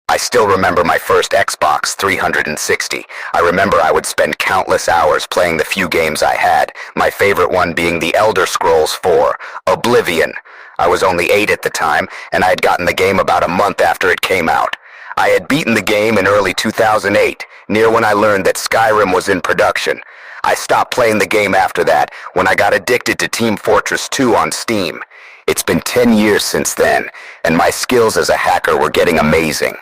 I still remember my first Xbox 360. I remember I would spend countless hours playing the few games I had, my favorite one being The Elder Scrolls 4, Oblivion. I was only 8 at the time, and I had gotten the game about a month after it came out. I had beaten the game in early 2008, near when I learned that Skyrim was in production. I stopped playing the game after that, when I got addicted to Team Fortress 2 on Steam. It's been 10 years since then, and my skills as a hacker were getting amazing.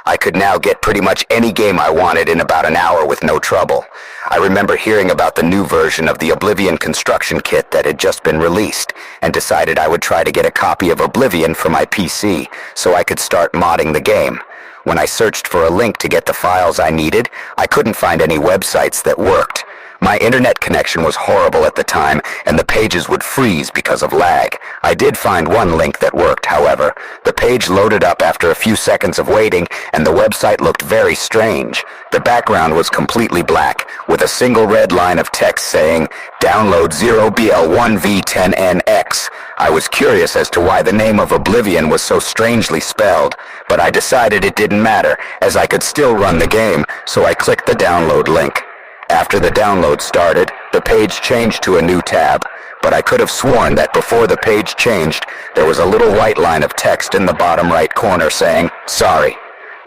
I could now get pretty much any game I wanted in about an hour with no trouble. I remember hearing about the new version of the Oblivion construction kit that had just been released, and decided I would try to get a copy of Oblivion for my PC, so I could start modding the game. When I searched for a link to get the files I needed, I couldn't find any websites that worked. My internet connection was horrible at the time, and the pages would freeze because of lag. I did find one link that worked, however. The page loaded up after a few seconds of waiting, and the website looked very strange. The background was completely black, with a single red line of text saying, "Download 0bl1v10n.exe." I was curious as to why the name of Oblivion was so strangely spelled, but I decided it didn't matter, as I could still run the game, so I clicked the download link. After the download started, the page changed to a new tab, but I could have sworn that before the page changed, there was a little white line of text in the bottom right corner saying, "Sorry."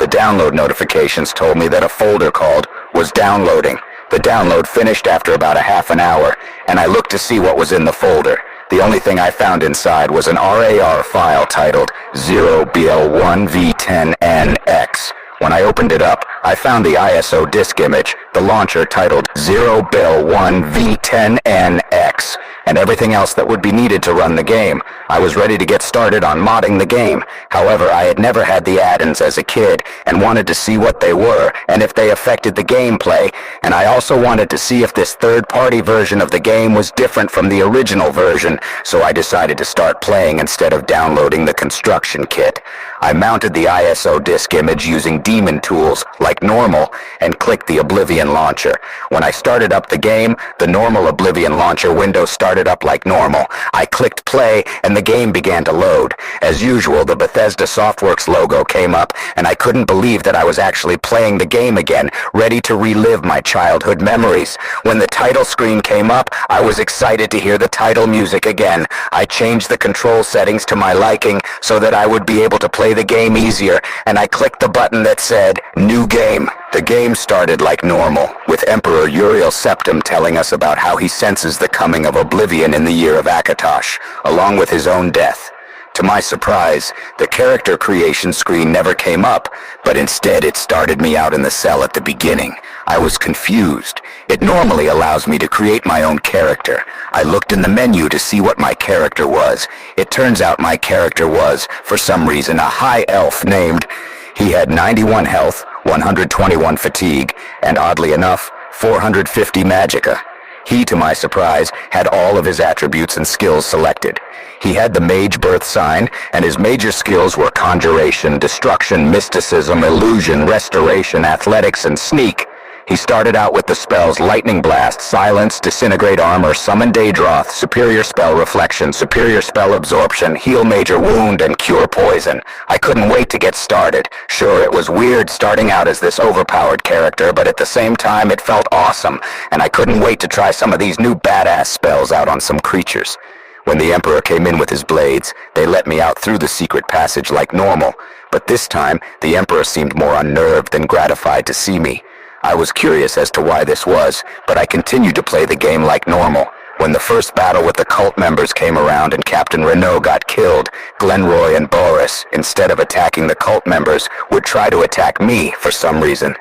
The download notifications told me that a folder called was downloading. The download finished after about a half an hour, and I looked to see what was in the folder. The only thing I found inside was an RAR file titled 0bl1v10n.exe. When I opened it up, I found the ISO disk image, the launcher titled 0bl1v10n.exe, and everything else that would be needed to run the game. I was ready to get started on modding the game. However, I had never had the add-ins as a kid, and wanted to see what they were, and if they affected the gameplay, and I also wanted to see if this third-party version of the game was different from the original version, so I decided to start playing instead of downloading the construction kit. I mounted the ISO disk image using daemon tools, like normal, and clicked the Oblivion launcher. When I started up the game, the normal Oblivion launcher window started up like normal. I clicked play, and the game began to load. As usual, the Bethesda Softworks logo came up, and I couldn't believe that I was actually playing the game again, ready to relive my childhood memories. When the title screen came up, I was excited to hear the title music again. I changed the control settings to my liking so that I would be able to play the game easier, and I clicked the button that said, "New Game." The game started like normal, with Emperor Uriel Septim telling us about how he senses the coming of Oblivion in the year of Akatosh, along with his own death. To my surprise, the character creation screen never came up, but instead it started me out in the cell at the beginning. I was confused. It normally allows me to create my own character. I looked in the menu to see what my character was. It turns out my character was, for some reason, a high elf named... He had 91 health, 121 fatigue, and oddly enough, 450 magicka. He, to my surprise, had all of his attributes and skills selected. He had the mage birth sign, and his major skills were conjuration, destruction, mysticism, illusion, restoration, athletics, and sneak. He started out with the spells Lightning Blast, Silence, Disintegrate Armor, Summon Daedroth, Superior Spell Reflection, Superior Spell Absorption, Heal Major Wound, and Cure Poison. I couldn't wait to get started. Sure, it was weird starting out as this overpowered character, but at the same time it felt awesome, and I couldn't wait to try some of these new badass spells out on some creatures. When the Emperor came in with his blades, they let me out through the secret passage like normal, but this time the Emperor seemed more unnerved than gratified to see me. I was curious as to why this was, but I continued to play the game like normal. When the first battle with the cult members came around and Captain Renault got killed, Glenroy and Boris, instead of attacking the cult members, would try to attack me for some reason.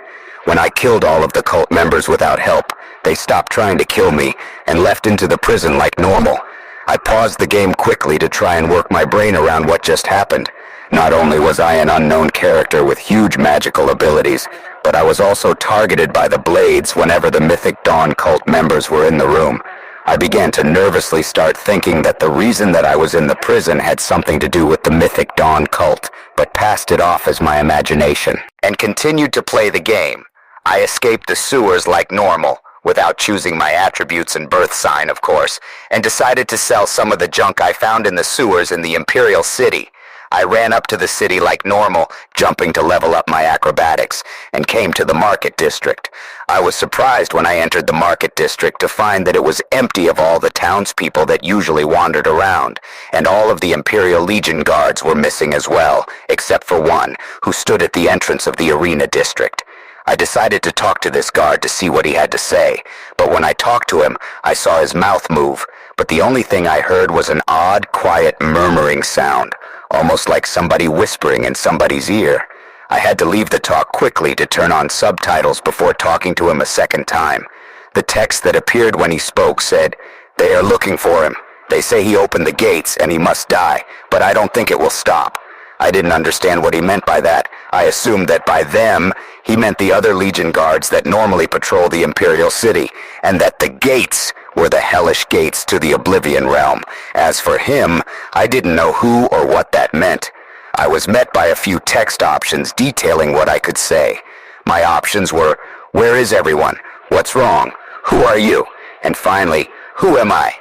When I killed all of the cult members without help, they stopped trying to kill me and left into the prison like normal. I paused the game quickly to try and work my brain around what just happened. Not only was I an unknown character with huge magical abilities, but I was also targeted by the blades whenever the Mythic Dawn cult members were in the room. I began to nervously start thinking that the reason that I was in the prison had something to do with the Mythic Dawn cult, but passed it off as my imagination, and continued to play the game. I escaped the sewers like normal, without choosing my attributes and birth sign, of course, and decided to sell some of the junk I found in the sewers in the Imperial City. I ran up to the city like normal, jumping to level up my acrobatics, and came to the market district. I was surprised when I entered the market district to find that it was empty of all the townspeople that usually wandered around, and all of the Imperial Legion guards were missing as well, except for one, who stood at the entrance of the arena district. I decided to talk to this guard to see what he had to say, but when I talked to him, I saw his mouth move, but the only thing I heard was an odd, quiet murmuring sound, almost like somebody whispering in somebody's ear. I had to leave the talk quickly to turn on subtitles before talking to him a second time. The text that appeared when he spoke said, "They are looking for him. They say he opened the gates and he must die, but I don't think it will stop." I didn't understand what he meant by that. I assumed that by them, he meant the other Legion guards that normally patrol the Imperial City, and that the gates were the hellish gates to the Oblivion Realm. As for him, I didn't know who or what that meant. I was met by a few text options detailing what I could say. My options were, "Where is everyone? What's wrong? Who are you?" And finally, "Who am I?"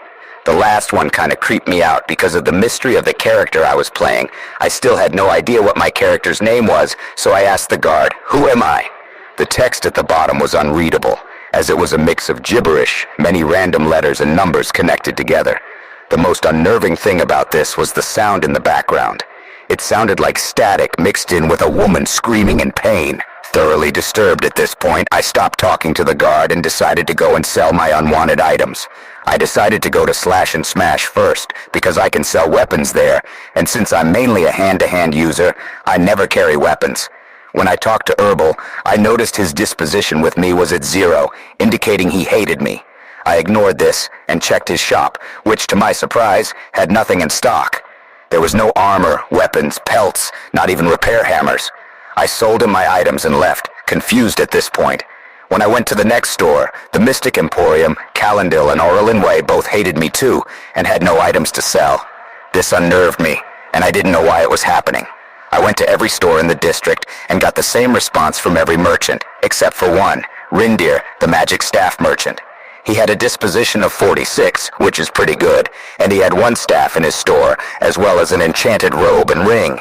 The last one kind of creeped me out because of the mystery of the character I was playing. I still had no idea what my character's name was, so I asked the guard, "Who am I?" The text at the bottom was unreadable, as it was a mix of gibberish, many random letters and numbers connected together. The most unnerving thing about this was the sound in the background. It sounded like static mixed in with a woman screaming in pain. Thoroughly disturbed at this point, I stopped talking to the guard and decided to go and sell my unwanted items. I decided to go to Slash and Smash first, because I can sell weapons there, and since I'm mainly a hand-to-hand user, I never carry weapons. When I talked to 0bl, I noticed his disposition with me was at 0, indicating he hated me. I ignored this and checked his shop, which to my surprise, had nothing in stock. There was no armor, weapons, pelts, not even repair hammers. I sold him my items and left, confused at this point. When I went to the next store, the Mystic Emporium, Calendil, and Orlinway both hated me too, and had no items to sell. This unnerved me, and I didn't know why it was happening. I went to every store in the district and got the same response from every merchant, except for one, Rindir, the magic staff merchant. He had a disposition of 46, which is pretty good, and he had one staff in his store, as well as an enchanted robe and ring.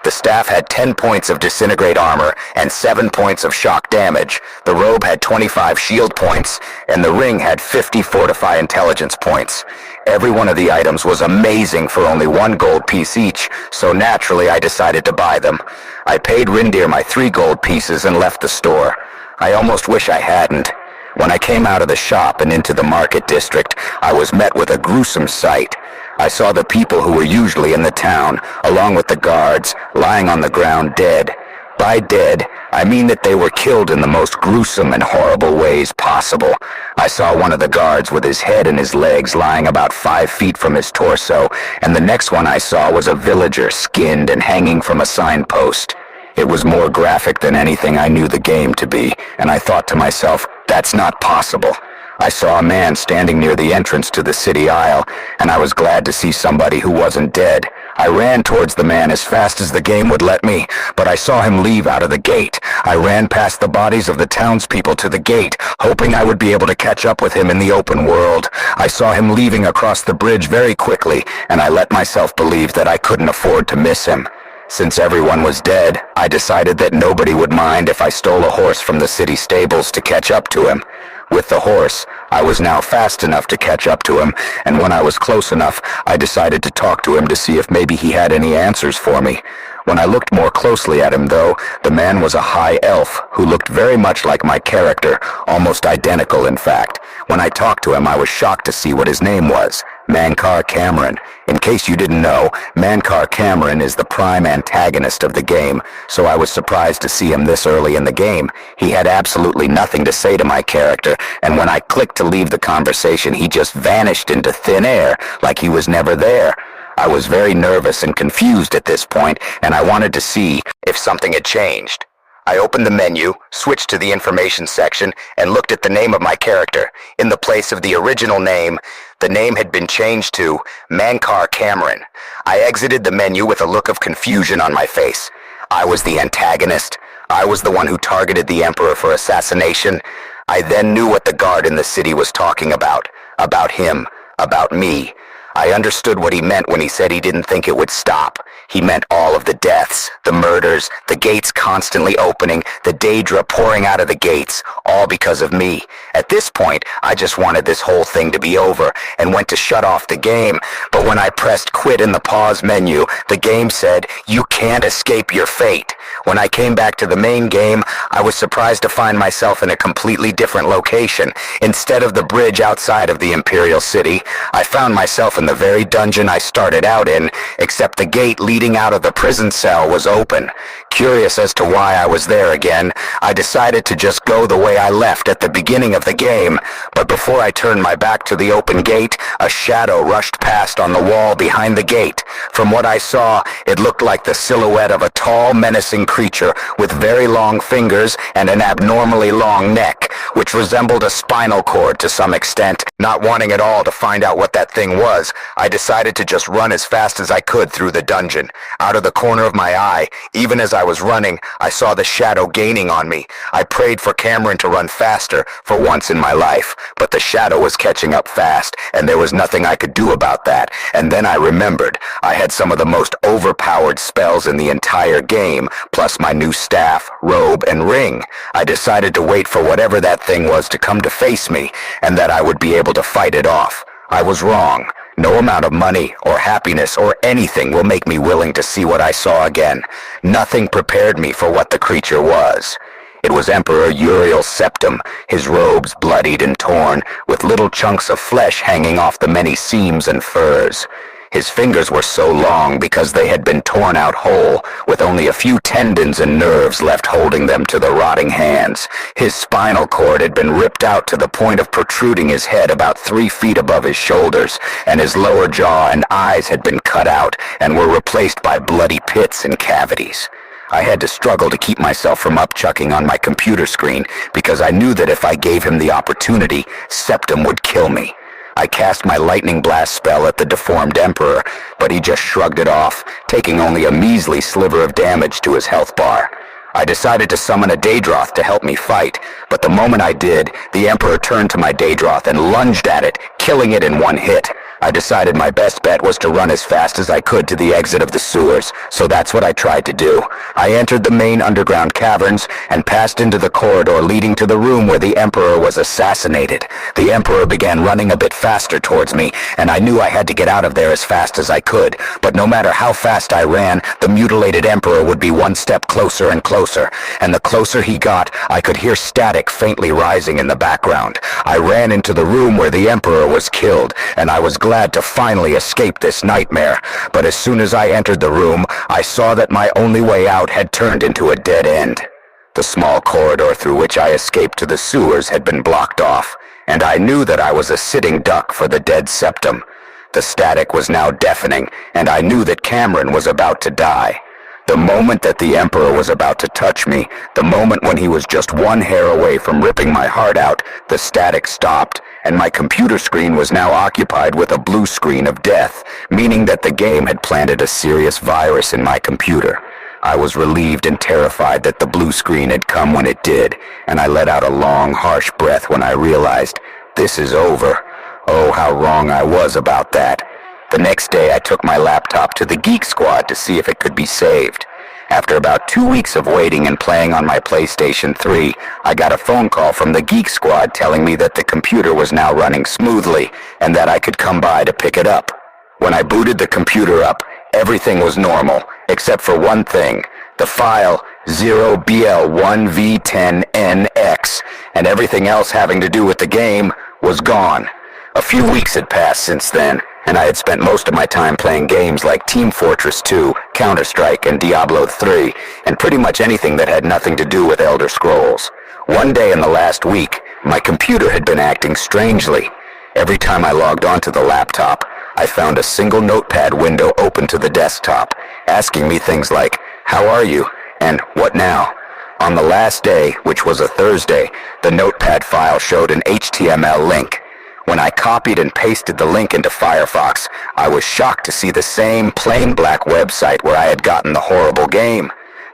The staff had 10 points of disintegrate armor and 7 points of shock damage. The robe had 25 shield points, and the ring had 50 fortify intelligence points. Every one of the items was amazing for only 1 gold piece each, so naturally I decided to buy them. I paid Rindir my 3 gold pieces and left the store. I almost wish I hadn't. When I came out of the shop and into the market district, I was met with a gruesome sight. I saw the people who were usually in the town, along with the guards, lying on the ground dead. By dead, I mean that they were killed in the most gruesome and horrible ways possible. I saw one of the guards with his head and his legs lying about 5 feet from his torso, and the next one I saw was a villager skinned and hanging from a signpost. It was more graphic than anything I knew the game to be, and I thought to myself, that's not possible. I saw a man standing near the entrance to the city aisle, and I was glad to see somebody who wasn't dead. I ran towards the man as fast as the game would let me, but I saw him leave out of the gate. I ran past the bodies of the townspeople to the gate, hoping I would be able to catch up with him in the open world. I saw him leaving across the bridge very quickly, and I let myself believe that I couldn't afford to miss him. Since everyone was dead, I decided that nobody would mind if I stole a horse from the city stables to catch up to him. With the horse, I was now fast enough to catch up to him, and when I was close enough, I decided to talk to him to see if maybe he had any answers for me. When I looked more closely at him, though, the man was a high elf who looked very much like my character, almost identical in fact. When I talked to him, I was shocked to see what his name was. Mankar Cameron. In case you didn't know, Mankar Cameron is the prime antagonist of the game, so I was surprised to see him this early in the game. He had absolutely nothing to say to my character, and when I clicked to leave the conversation, he just vanished into thin air, like he was never there. I was very nervous and confused at this point, and I wanted to see if something had changed. I opened the menu, switched to the information section, and looked at the name of my character. In the place of the original name, the name had been changed to Mankar Cameron. I exited the menu with a look of confusion on my face. I was the antagonist. I was the one who targeted the Emperor for assassination. I then knew what the guard in the city was talking about. About him. About me. I understood what he meant when he said he didn't think it would stop. He meant all of the deaths, the murders, the gates constantly opening, the Daedra pouring out of the gates, all because of me. At this point, I just wanted this whole thing to be over and went to shut off the game, but when I pressed quit in the pause menu, the game said, "You can't escape your fate." When I came back to the main game, I was surprised to find myself in a completely different location. Instead of the bridge outside of the Imperial City, I found myself in the very dungeon I started out in, except the gate leading out of the prison cell was open. Curious as to why I was there again, I decided to just go the way I left at the beginning of the game, but before I turned my back to the open gate, a shadow rushed past on the wall behind the gate. From what I saw, it looked like the silhouette of a tall, menacing creature with very long fingers and an abnormally long neck, which resembled a spinal cord to some extent. Not wanting at all to find out what that thing was, I decided to just run as fast as I could through the dungeon. Out of the corner of my eye, even as I was running, I saw the shadow gaining on me. I prayed for Cameron to run faster, for once in my life, but the shadow was catching up fast, and there was nothing I could do about that. And then I remembered, I had some of the most overpowered spells in the entire game, plus my new staff, robe, and ring. I decided to wait for whatever that thing was to come to face me, and that I would be able to fight it off. I was wrong. No amount of money or happiness or anything will make me willing to see what I saw again. Nothing prepared me for what the creature was. It was Emperor Uriel's septum, his robes bloodied and torn, with little chunks of flesh hanging off the many seams and furs. His fingers were so long because they had been torn out whole, with only a few tendons and nerves left holding them to the rotting hands. His spinal cord had been ripped out to the point of protruding his head about 3 feet above his shoulders, and his lower jaw and eyes had been cut out and were replaced by bloody pits and cavities. I had to struggle to keep myself from upchucking on my computer screen because I knew that if I gave him the opportunity, Septum would kill me. I cast my lightning blast spell at the deformed Emperor, but he just shrugged it off, taking only a measly sliver of damage to his health bar. I decided to summon a Daedroth to help me fight, but the moment I did, the Emperor turned to my Daedroth and lunged at it, killing it in one hit. I decided my best bet was to run as fast as I could to the exit of the sewers, so that's what I tried to do. I entered the main underground caverns and passed into the corridor leading to the room where the Emperor was assassinated. The Emperor began running a bit faster towards me, and I knew I had to get out of there as fast as I could, but no matter how fast I ran, the mutilated Emperor would be one step closer and closer, and the closer he got, I could hear static faintly rising in the background. I ran into the room where the Emperor was killed, and I was glad to finally escape this nightmare, but as soon as I entered the room, I saw that my only way out had turned into a dead end. The small corridor through which I escaped to the sewers had been blocked off, and I knew that I was a sitting duck for the dead septum. The static was now deafening, and I knew that Cameron was about to die. The moment that the Emperor was about to touch me, the moment when he was just one hair away from ripping my heart out, the static stopped, and my computer screen was now occupied with a blue screen of death, meaning that the game had planted a serious virus in my computer. I was relieved and terrified that the blue screen had come when it did, and I let out a long, harsh breath when I realized, this is over. Oh, how wrong I was about that. The next day I took my laptop to the Geek Squad to see if it could be saved. After about 2 weeks of waiting and playing on my PlayStation 3, I got a phone call from the Geek Squad telling me that the computer was now running smoothly and that I could come by to pick it up. When I booted the computer up, everything was normal, except for one thing. The file 0bl1v10n.exe and everything else having to do with the game was gone. A few weeks had passed since then, and I had spent most of my time playing games like Team Fortress 2, Counter-Strike, and Diablo 3, and pretty much anything that had nothing to do with Elder Scrolls. One day in the last week, my computer had been acting strangely. Every time I logged onto the laptop, I found a single notepad window open to the desktop, asking me things like, "How are you?" and "What now?" On the last day, which was a Thursday, the notepad file showed an HTML link. When I copied and pasted the link into Firefox, I was shocked to see the same plain black website where I had gotten the horrible game.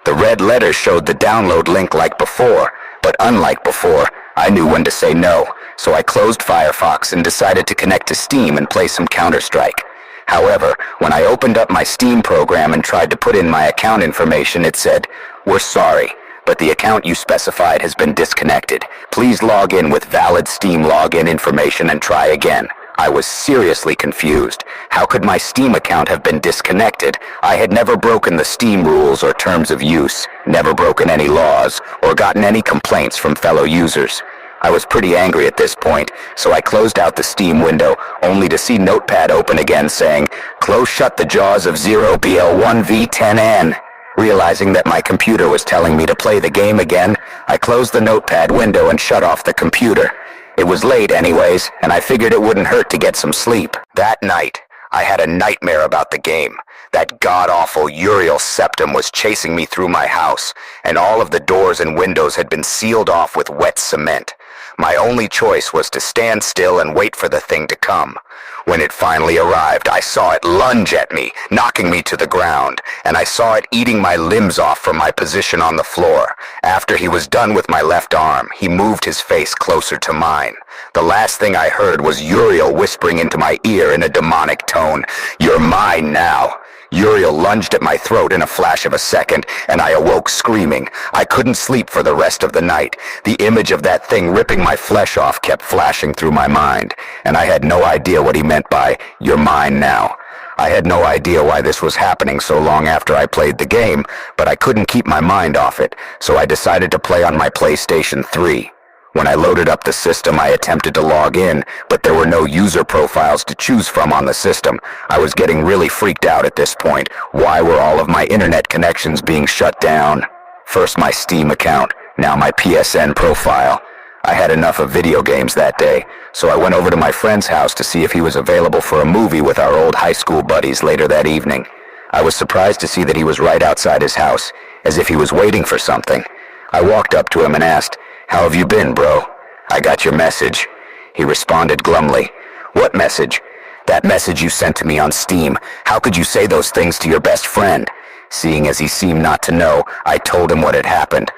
The red letters showed the download link like before, but unlike before, I knew when to say no, so I closed Firefox and decided to connect to Steam and play some Counter-Strike. However, when I opened up my Steam program and tried to put in my account information, it said, "We're sorry, but the account you specified has been disconnected. Please log in with valid Steam login information and try again." I was seriously confused. How could my Steam account have been disconnected? I had never broken the Steam rules or terms of use, never broken any laws, or gotten any complaints from fellow users. I was pretty angry at this point, so I closed out the Steam window, only to see Notepad open again saying, "Close shut the jaws of 0bl1v10n." Realizing that my computer was telling me to play the game again, I closed the Notepad window and shut off the computer. It was late anyways, and I figured it wouldn't hurt to get some sleep. That night, I had a nightmare about the game. That god-awful Uriel septum was chasing me through my house, and all of the doors and windows had been sealed off with wet cement. My only choice was to stand still and wait for the thing to come. When it finally arrived, I saw it lunge at me, knocking me to the ground, and I saw it eating my limbs off from my position on the floor. After he was done with my left arm, he moved his face closer to mine. The last thing I heard was Uriel whispering into my ear in a demonic tone, "You're mine now." Uriel lunged at my throat in a flash of a second, and I awoke screaming. I couldn't sleep for the rest of the night. The image of that thing ripping my flesh off kept flashing through my mind, and I had no idea what he meant by, "You're mine now." I had no idea why this was happening so long after I played the game, but I couldn't keep my mind off it, so I decided to play on my PlayStation 3. When I loaded up the system, I attempted to log in, but there were no user profiles to choose from on the system. I was getting really freaked out at this point. Why were all of my internet connections being shut down? First my Steam account, now my PSN profile. I had enough of video games that day, so I went over to my friend's house to see if he was available for a movie with our old high school buddies later that evening. I was surprised to see that he was right outside his house, as if he was waiting for something. I walked up to him and asked, "How have you been, bro?" "I got your message." He responded glumly. "What message?" "That message you sent to me on Steam. How could you say those things to your best friend?" Seeing as he seemed not to know, I told him what had happened.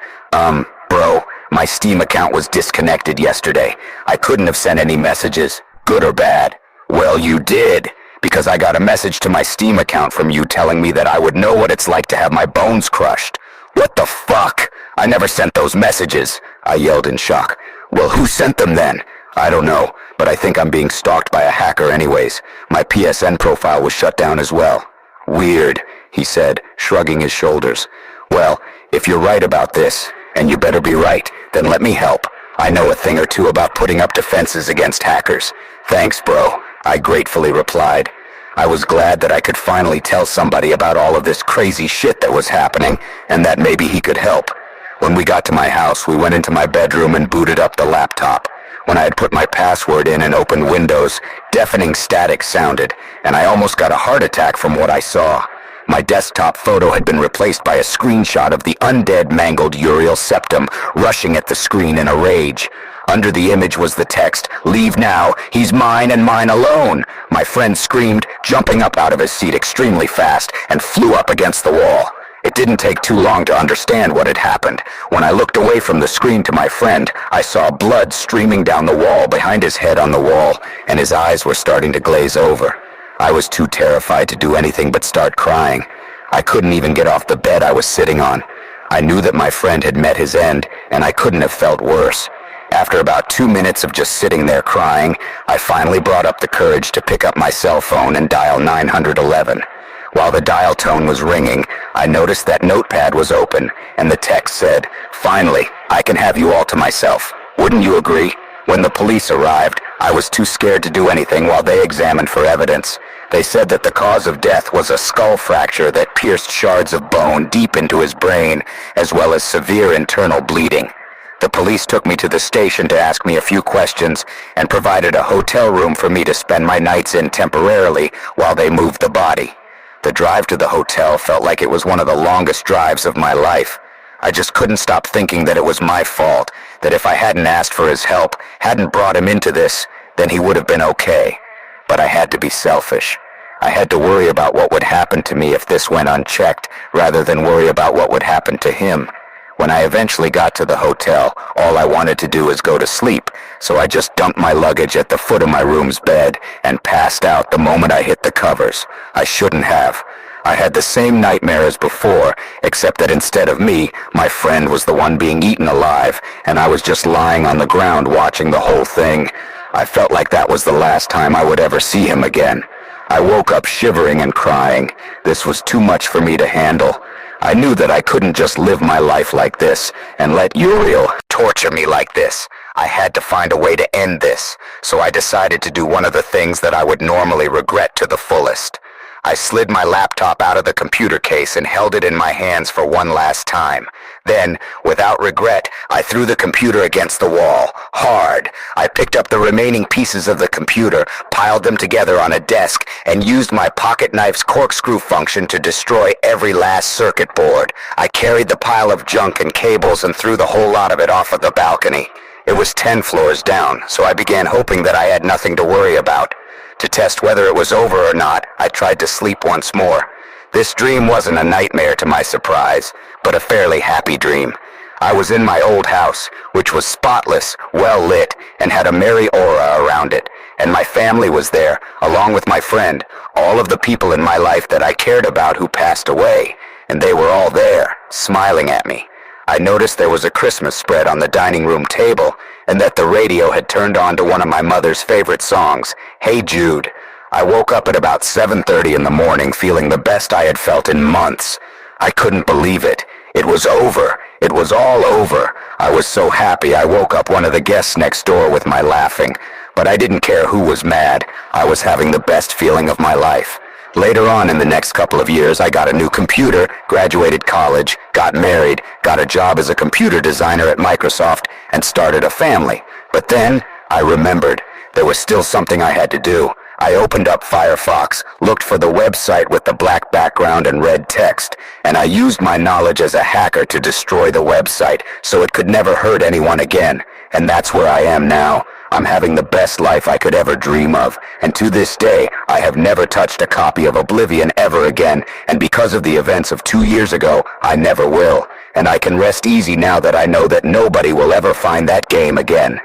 Bro, my Steam account was disconnected yesterday. I couldn't have sent any messages, good or bad." "Well, you did, because I got a message to my Steam account from you telling me that I would know what it's like to have my bones crushed." "What the fuck? I never sent those messages," I yelled in shock. "Well, who sent them then?" "I don't know, but I think I'm being stalked by a hacker anyways. My PSN profile was shut down as well." "Weird," he said, shrugging his shoulders. "Well, if you're right about this, and you better be right, then let me help. I know a thing or two about putting up defenses against hackers." "Thanks, bro," I gratefully replied. I was glad that I could finally tell somebody about all of this crazy shit that was happening, and that maybe he could help. When we got to my house, we went into my bedroom and booted up the laptop. When I had put my password in and opened Windows, deafening static sounded, and I almost got a heart attack from what I saw. My desktop photo had been replaced by a screenshot of the undead, mangled Uriel septum rushing at the screen in a rage. Under the image was the text, "Leave now, he's mine and mine alone." My friend screamed, jumping up out of his seat extremely fast, and flew up against the wall. It didn't take too long to understand what had happened. When I looked away from the screen to my friend, I saw blood streaming down the wall behind his head on the wall, and his eyes were starting to glaze over. I was too terrified to do anything but start crying. I couldn't even get off the bed I was sitting on. I knew that my friend had met his end, and I couldn't have felt worse. After about 2 minutes of just sitting there crying, I finally brought up the courage to pick up my cell phone and dial 911. While the dial tone was ringing, I noticed that Notepad was open, and the text said, "Finally, I can have you all to myself. Wouldn't you agree?" When the police arrived, I was too scared to do anything while they examined for evidence. They said that the cause of death was a skull fracture that pierced shards of bone deep into his brain, as well as severe internal bleeding. The police took me to the station to ask me a few questions and provided a hotel room for me to spend my nights in temporarily while they moved the body. The drive to the hotel felt like it was one of the longest drives of my life. I just couldn't stop thinking that it was my fault, that if I hadn't asked for his help, hadn't brought him into this, then he would have been okay. But I had to be selfish. I had to worry about what would happen to me if this went unchecked, rather than worry about what would happen to him. When I eventually got to the hotel, all I wanted to do was go to sleep, so I just dumped my luggage at the foot of my room's bed and passed out the moment I hit the covers. I shouldn't have. I had the same nightmare as before, except that instead of me, my friend was the one being eaten alive, and I was just lying on the ground watching the whole thing. I felt like that was the last time I would ever see him again. I woke up shivering and crying. This was too much for me to handle. I knew that I couldn't just live my life like this and let Uriel torture me like this. I had to find a way to end this, so I decided to do one of the things that I would normally regret to the fullest. I slid my laptop out of the computer case and held it in my hands for one last time. Then, without regret, I threw the computer against the wall, hard. I picked up the remaining pieces of the computer, piled them together on a desk, and used my pocket knife's corkscrew function to destroy every last circuit board. I carried the pile of junk and cables and threw the whole lot of it off of the balcony. It was 10 floors down, so I began hoping that I had nothing to worry about. To test whether it was over or not, I tried to sleep once more. This dream wasn't a nightmare to my surprise, but a fairly happy dream. I was in my old house, which was spotless, well lit, and had a merry aura around it, and my family was there, along with my friend, all of the people in my life that I cared about who passed away, and they were all there, smiling at me. I noticed there was a Christmas spread on the dining room table, and that the radio had turned on to one of my mother's favorite songs, Hey Jude. I woke up at about 7:30 in the morning feeling the best I had felt in months. I couldn't believe it. It was over. It was all over. I was so happy I woke up one of the guests next door with my laughing. But I didn't care who was mad. I was having the best feeling of my life. Later on in the next couple of years, I got a new computer, graduated college, got married, got a job as a computer designer at Microsoft, and started a family. But then, I remembered, there was still something I had to do. I opened up Firefox, looked for the website with the black background and red text, and I used my knowledge as a hacker to destroy the website so it could never hurt anyone again. And that's where I am now. I'm having the best life I could ever dream of, and to this day, I have never touched a copy of Oblivion ever again, and because of the events of 2 years ago, I never will. And I can rest easy now that I know that nobody will ever find that game again.